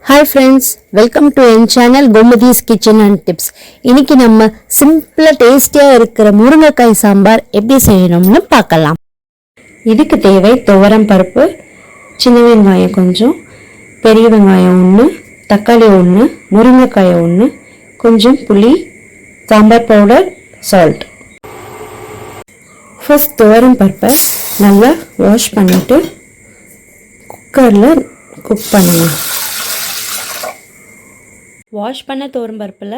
Hi friends, welcome to our channel Gomadi's Kitchen and Tips. இன்னைக்கு நம்ம சிம்பிளா டேஸ்டியா இருக்கிற முருங்கைக்காய் சாம்பார் எப்படி செய்யணும்னு பார்க்கலாம். இதுக்கு தேவை துவரம் பருப்பு, சின்ன வெங்காயம் கொஞ்சம், பெரிய வெங்காயம் 1, தக்காளி 1, முருங்கைக்காய் 1, கொஞ்சம் புளி, சாம்பார் பவுடர், salt. ஃபர்ஸ்ட் துவரம் பருப்பை நல்லா வாஷ் பண்ணிட்டு குக்கர்ல குக் பண்ணுங்க. வாஷ் பண்ண துவரம்பருப்பில்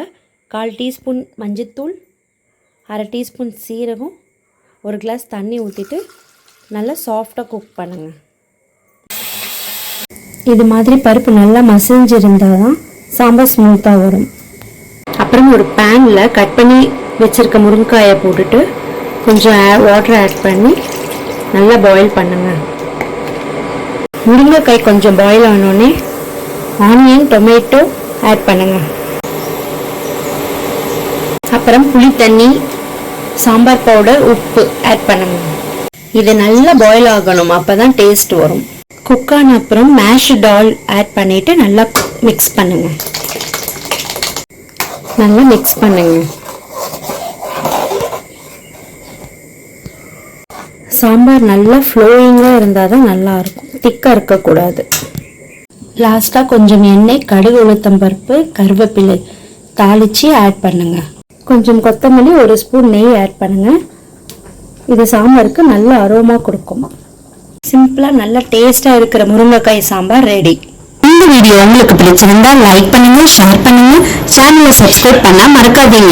1/4 டீஸ்பூன் மஞ்சத்தூள், 1/2 டீஸ்பூன் சீரகம், 1 கிளாஸ் தண்ணி ஊற்றிட்டு நல்லா சாஃப்டாக குக் பண்ணுங்கள். இது மாதிரி பருப்பு நல்லா மசிஞ்சிருந்தால் தான் சாம்பார் ஸ்மூத்தாக வரும். அப்புறம் ஒரு பேனில் கட் பண்ணி வச்சுருக்க முருங்கைக்காயை போட்டுட்டு கொஞ்சம் வாட்டர் ஆட் பண்ணி நல்லா பாயில் பண்ணுங்கள். முருங்கைக்காய் கொஞ்சம் பாயில் ஆனோடனே ஆனியன், டொமேட்டோ ஆட் பண்ணுங்க. அப்புறம் புளி தண்ணி, சாம்பார் பவுடர், உப்பு ஆட் பண்ணுங்க. இது நல்லா பாயில் ஆகணும், அப்பதான் டேஸ்ட் வரும். குக் ஆன அப்புறம் மேஷ் டால் ஆட் பண்ணிட்டு நல்லா மிக்ஸ் பண்ணுங்க. நல்லா மிக்ஸ் பண்ணுங்க. சாம்பார் நல்லா ஃப்ளோயிங்காக இருந்தால் தான் நல்லா இருக்கும், திக்காக இருக்கக்கூடாது. லாஸ்ட்டாக கொஞ்சம் எண்ணெய், கடுகு, உளுத்தம் பருப்பு, கருவேப்பிலை தாளித்து ஆட் பண்ணுங்க. கொஞ்சம் கொத்தமல்லி, 1 ஸ்பூன் நெய் ஆட் பண்ணுங்க. இது சாம்பாருக்கு நல்ல அரோமா கொடுக்கும். சிம்பிளாக நல்ல டேஸ்டாக இருக்கிற முருங்கைக்காய் சாம்பார் ரெடி. இந்த வீடியோ உங்களுக்கு பிடிச்சிருந்தா லைக் பண்ணுங்க, ஷேர் பண்ணுங்க, சேனலை சப்ஸ்கிரைப் பண்ண மறக்காதீங்க.